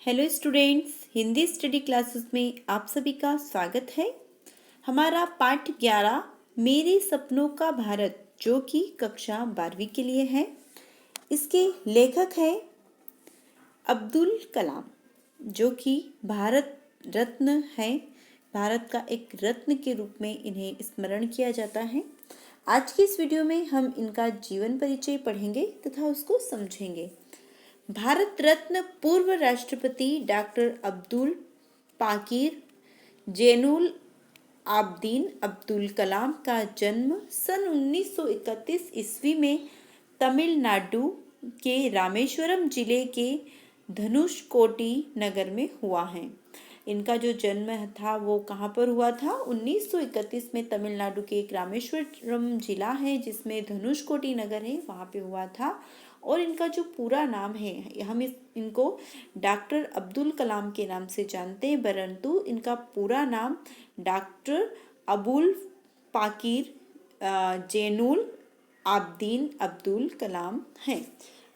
Hello students, Hindi study classes में आप सभी का स्वागत है। हमारा पाठ 11 मेरे सपनों का भारत जो कि कक्षा 12वीं के लिए है। इसके लेखक है अब्दुल कलाम, जो कि भारत रत्न है। भारत का एक रत्न के रूप में इन्हें स्मरण किया जाता है। आज की इस वीडियो में हम इनका जीवन परिचय पढ़ेंगे तथा उसको समझेंगे। भारत रत्न पूर्व राष्ट्रपति डॉक्टर अब्दुल पाकीर जैनुल आबदीन अब्दुल कलाम का जन्म सन 1931 ईस्वी में तमिलनाडु के रामेश्वरम जिले के धनुषकोटी नगर में हुआ है। इनका जो जन्म था वो कहाँ पर हुआ था? 1931 में तमिलनाडु के एक रामेश्वरम जिला है जिसमें धनुषकोटी नगर है, वहाँ पे हुआ था। और इनका जो पूरा नाम है, हम इनको डॉक्टर अब्दुल कलाम के नाम से जानते हैं, परंतु इनका पूरा नाम डॉक्टर अबुल पाकीर जैनुल आबदीन अब्दुल कलाम है।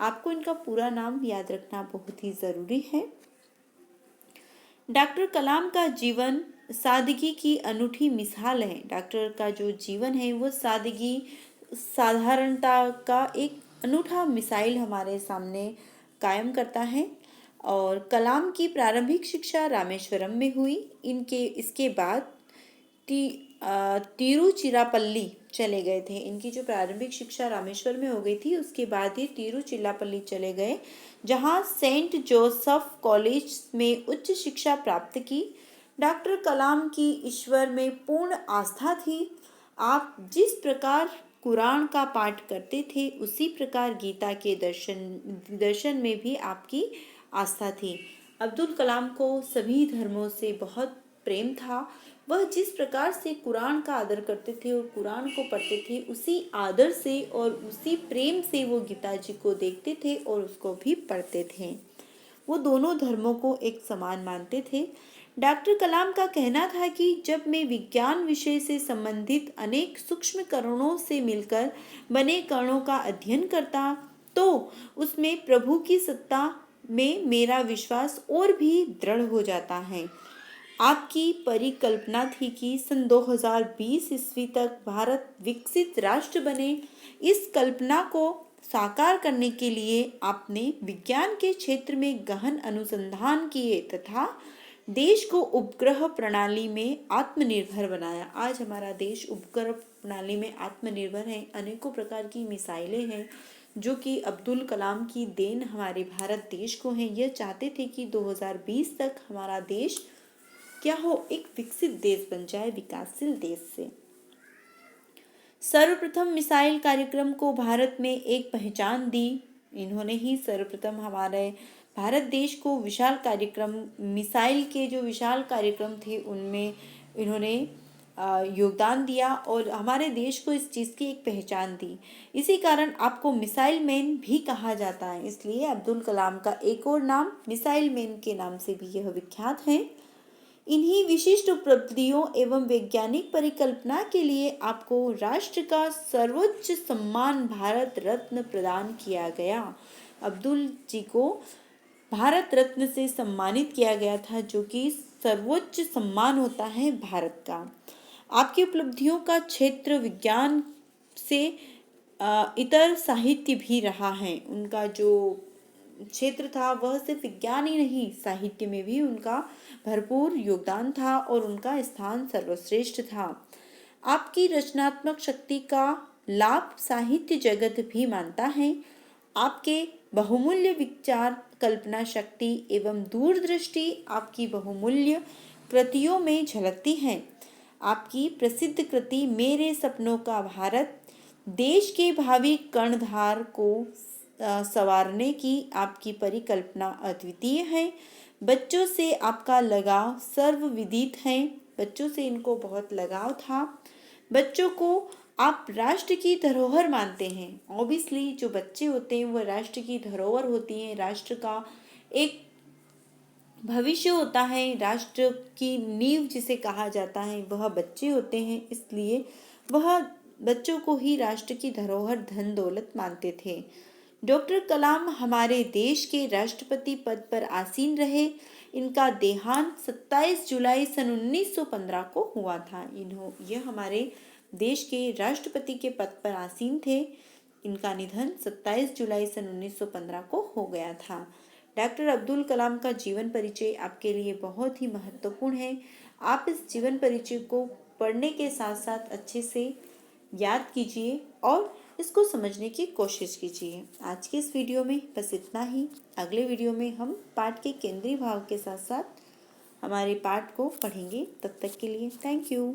आपको इनका पूरा नाम याद रखना बहुत ही ज़रूरी है। डॉक्टर कलाम का जीवन सादगी की अनूठी मिसाल है। डॉक्टर का जो जीवन है वो सादगी, साधारणता का एक अनूठा मिसाइल हमारे सामने कायम करता है। और कलाम की प्रारंभिक शिक्षा रामेश्वरम में हुई। इसके बाद तिरुचिरापल्ली चले गए थे। इनकी जो प्रारंभिक शिक्षा रामेश्वर में हो गई थी, उसके बाद ही तिरुचिरापल्ली चले गए, जहां सेंट जोसेफ कॉलेज में उच्च शिक्षा प्राप्त की। डॉक्टर कलाम की ईश्वर में पूर्ण आस्था थी। आप जिस प्रकार कुरान का पाठ करते थे, उसी प्रकार गीता के दर्शन में भी आपकी आस्था थी। अब्दुल कलाम को सभी धर्मों से बहुत प्रेम था। वह जिस प्रकार से कुरान का आदर करते थे और कुरान को पढ़ते थे, उसी आदर से और उसी प्रेम से वो गीता जी को देखते थे और उसको भी पढ़ते थे। वो दोनों धर्मों को एक समान मानते थे। डॉक्टर कलाम का कहना था कि जब मैं विज्ञान विषय से संबंधित अनेक सूक्ष्म कणों से मिलकर बने कणों का अध्ययन करता, तो उसमें प्रभु की सत्ता में मेरा विश्वास और भी दृढ़ हो जाता है। आपकी परिकल्पना थी कि सन 2020 ईस्वी तक भारत विकसित राष्ट्र बने। इस कल्पना को साकार करने के लिए आपने विज्ञान के क्षेत्र में गहन अनुसंधान किए तथा देश को उपग्रह प्रणाली में आत्मनिर्भर बनाया। आज हमारा देश उपग्रह प्रणाली में आत्मनिर्भर है। अनेकों प्रकार की मिसाइलें हैं जो कि अब्दुल कलाम की देन हमारे भारत देश को है। यह चाहते थे कि 2020 तक हमारा देश क्या हो, एक विकसित देश बन जाए, विकासशील देश से। सर्वप्रथम मिसाइल कार्यक्रम को भारत में एक पहचान दी। इन्होंने ही सर्वप्रथम हमारे भारत देश को विशाल कार्यक्रम, मिसाइल के जो विशाल कार्यक्रम थे उनमें इन्होंने योगदान दिया और हमारे देश को इस चीज़ की एक पहचान दी। इसी कारण आपको मिसाइल मैन भी कहा जाता है। इसलिए अब्दुल कलाम का एक और नाम मिसाइल मैन के नाम से भी यह विख्यात है। इन्हीं विशिष्ट उपलब्धियों एवं वैज्ञानिक परिकल्पना के लिए आपको राष्ट्र का सर्वोच्च सम्मान भारत रत्न प्रदान किया गया। अब्दुल जी को भारत रत्न से सम्मानित किया गया था, जो कि सर्वोच्च सम्मान होता है भारत का। आपकी उपलब्धियों का क्षेत्र विज्ञान से इतर साहित्य भी रहा है। उनका जो क्षेत्र था वह सिर्फ विज्ञान ही नहीं, साहित्य में भी उनका भरपूर योगदान था और उनका स्थान सर्वश्रेष्ठ था। आपकी रचनात्मक शक्ति का लाभ साहित्य जगत भी मानता है। आपके बहुमूल्य विचार, कल्पना शक्ति एवं दूरदृष्टि आपकी बहुमूल्य कृतियों में झलकती है। आपकी प्रसिद्ध कृति मेरे सपनों का भारत देश के भावी कर्णधार को संवारने की आपकी परिकल्पना अद्वितीय है। बच्चों से आपका लगाव सर्वविदित है। बच्चों से इनको बहुत लगाव था। बच्चों को आप राष्ट्र की धरोहर मानते हैं। ऑब्वियसली जो बच्चे होते हैं वो राष्ट्र की धरोहर होती हैं। राष्ट्र का एक भविष्य होता है, राष्ट्र की नींव जिसे कहा जाता है वह बच्चे होते हैं। इसलिए वह बच्चों को ही राष्ट्र की धरोहर, धन दौलत मानते थे। डॉक्टर कलाम हमारे देश के राष्ट्रपति पद पर आसीन रहे। इनका देहांत 27 जुलाई सन 1915 को हुआ था। यह हमारे देश के राष्ट्रपति के पद पर आसीन थे। इनका निधन 27 जुलाई सन 1915 को हो गया था। डॉक्टर अब्दुल कलाम का जीवन परिचय आपके लिए बहुत ही महत्वपूर्ण है। आप इस जीवन परिचय को पढ़ने के साथ साथ अच्छे से याद कीजिए और इसको समझने की कोशिश कीजिए। आज के इस वीडियो में बस इतना ही। अगले वीडियो में हम पाठ के केंद्रीय भाव के साथ साथ हमारे पाठ को पढ़ेंगे। तब तक के लिए थैंक यू।